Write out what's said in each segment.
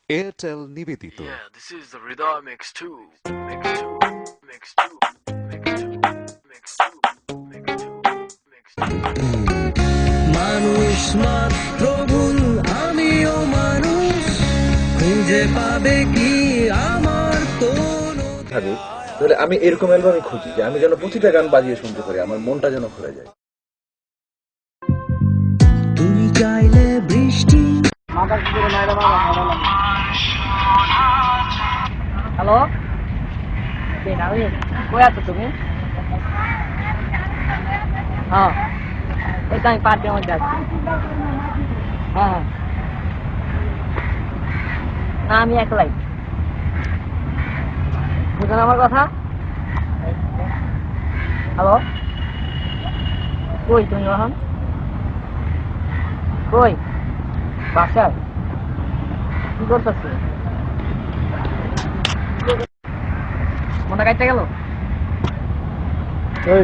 Airtel নিবেদিত। Yeah, this is the Rhythm X2. X2. X2. X2. X2. X2. X2. মানুষ মাত্র ভুল, আমিও মানুষ, খুঁজে পাবে কি আমার কোন থাকে তাহলে আমি এরকম অ্যালবামই খুঁজি যে আমি যেন প্রতিটা গান বাজিয়ে শুনতে পারি, আমার মনটা যেন ভরে যায়। তুমি চাইলে বৃষ্টি। হ্যালো, কই আছো তুমি? হ্যাঁ, এই তো আমি পার্টির মধ্যে আছি। হ্যাঁ হ্যাঁ, না আমি একলাই। বুঝলেন আমার কথা? হ্যালো, কই তুমি এখন? কই? বাসায়? কি করতেছি? মনে কাটতে গেল? ভাই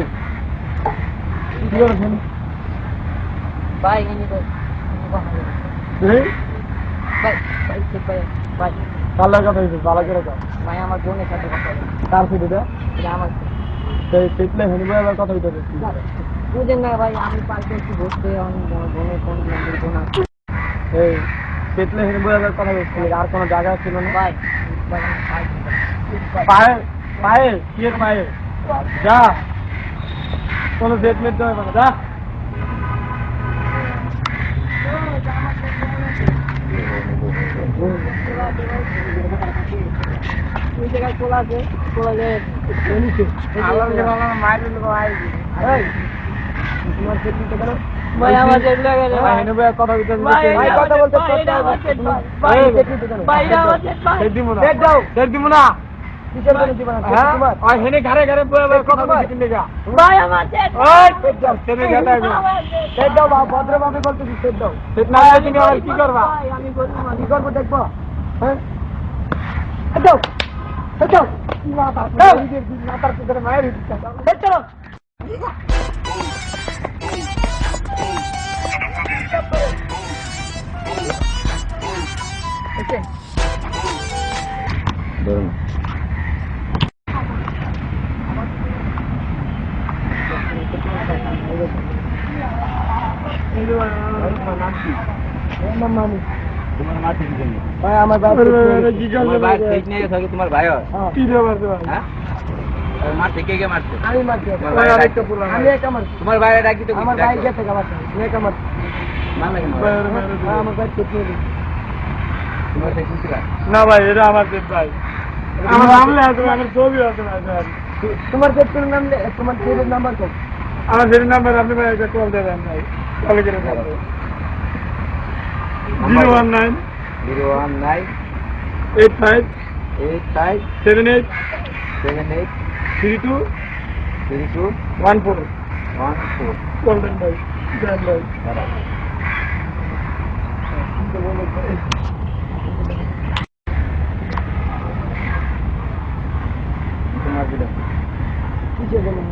ভাই আমার বোনের সাথে কথা বলে। কার সাথে এটা? আমার সেটলে হেনিবে আবার কথা হইতে পারছি। বুঝেন না ভাই, আমি পার্কে একটু বসতে বোনের কোন বন্ধুর বোন আছে। এই সেটলে হেনিবে আবার কথা বলছি, আর কোনো জায়গা ছিল না? ভাই পায়ে পায়ে কি পায়ে যা, কোনো সেট মেট দেবে না, যা। ওই জায়গায় চলে আছে, চলে যায় ভাই আমার জেট লাগে রে ভাই। হেনিবে কথা হইতে ভাই, ভাই কথা বলতে ভাই, এটা আমার জেট ভাই। ভাই, ভাই, এটা আমার জেট ভাই। সেট দিব না, সেট দিব না। কিসের জন্য দিবা না? হ্যাঁ তোমার? আর হেনে ঘরে ঘরে বয়ে বয়ে কথা বলতে কিনলে যা। ভাই আমার জেট। ওই সেট দাও, সেটে গেটা আমার জেট। সেট দাও, ভদ্রভাবে বলতেছি সেট দাও। সেট না দিলে তুমি আর কি করবা? ভাই, আমি করবো না। কি করবো দেখবো? হ্যাঁ সেট দাও, সেট দাও। মাথার ভিতরে মায়ের ইচ্ছা। সেট চলো। ওকে। ধরুন তোমার মা ঠিক নেই ভাই, আমার বাবা তোমার ভাই ঠিক নেই থাকে, তোমার ভাই হয় কি রে বাবা? হ্যাঁ মা থেকে কে মারছে? আমি মারছি, ভাই আরেকটা বললাম, আমি একা মারছি। তোমার বাইরে ডাকি তো আমার ভাই গেছে মারছে, আমি একা মারছি। মানে আমার ভাই ঠিক নেই। তোমার থেকে কি না ভাই, এটা আমার দেব ভাই, আমার নামলে আছে, আমার ছবি আছে ভাই। তোমার দেবের নাম, তোমার দেবের নাম্বার কত? আমার দেবের নাম্বার আপনি ভাই একটা কল দেবেন ভাই, কল করে দেবেন। 019 019 85 85 78 78 32 32 14 14 কল দেন ভাই, দেন ভাই। তোমার দিলে কিসে বলেন?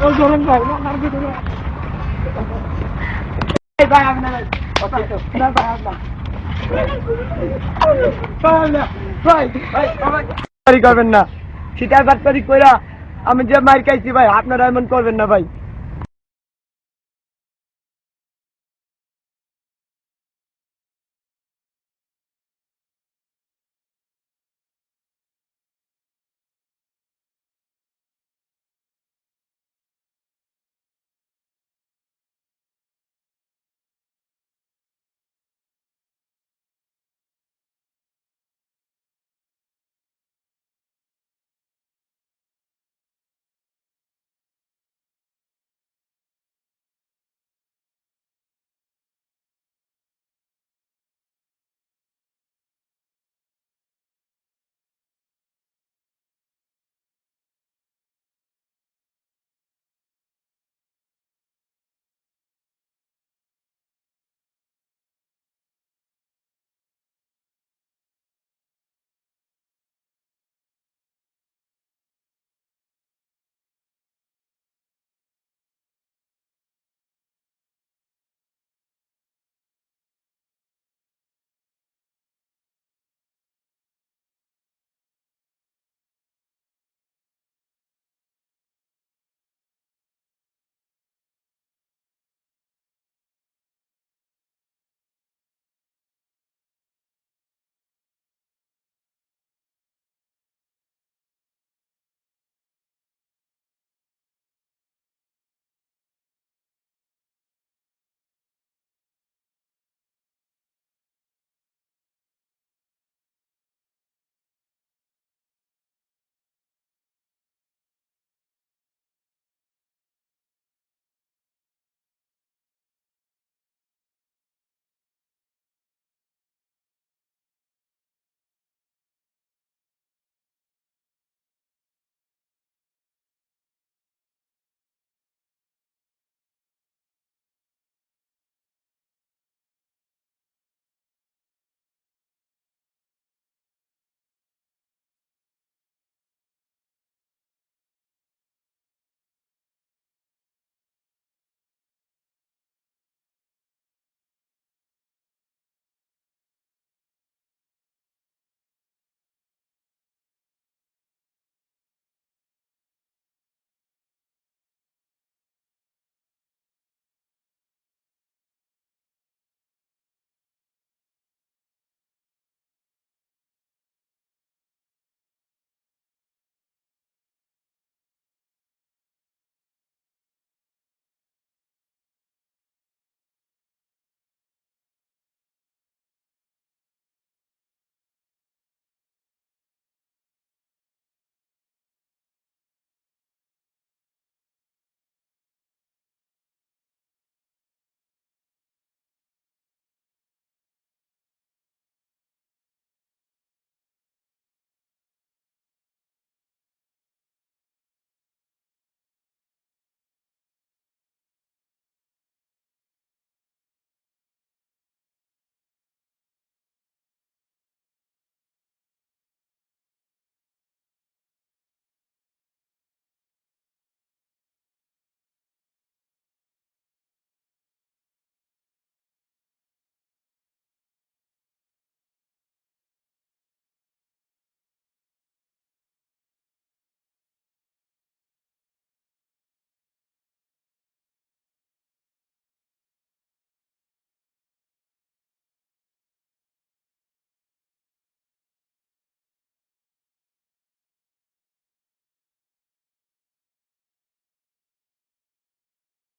ও ধরেন ভাই, না না দিতে না। এই ভাই আপনি ভাই, না ভাই আপনি ভাই ভাই আমার করবেন না, সেটা বাটপারি কইরা আমি যে মার খাইছি ভাই, আপনারা এমন করবেন না ভাই।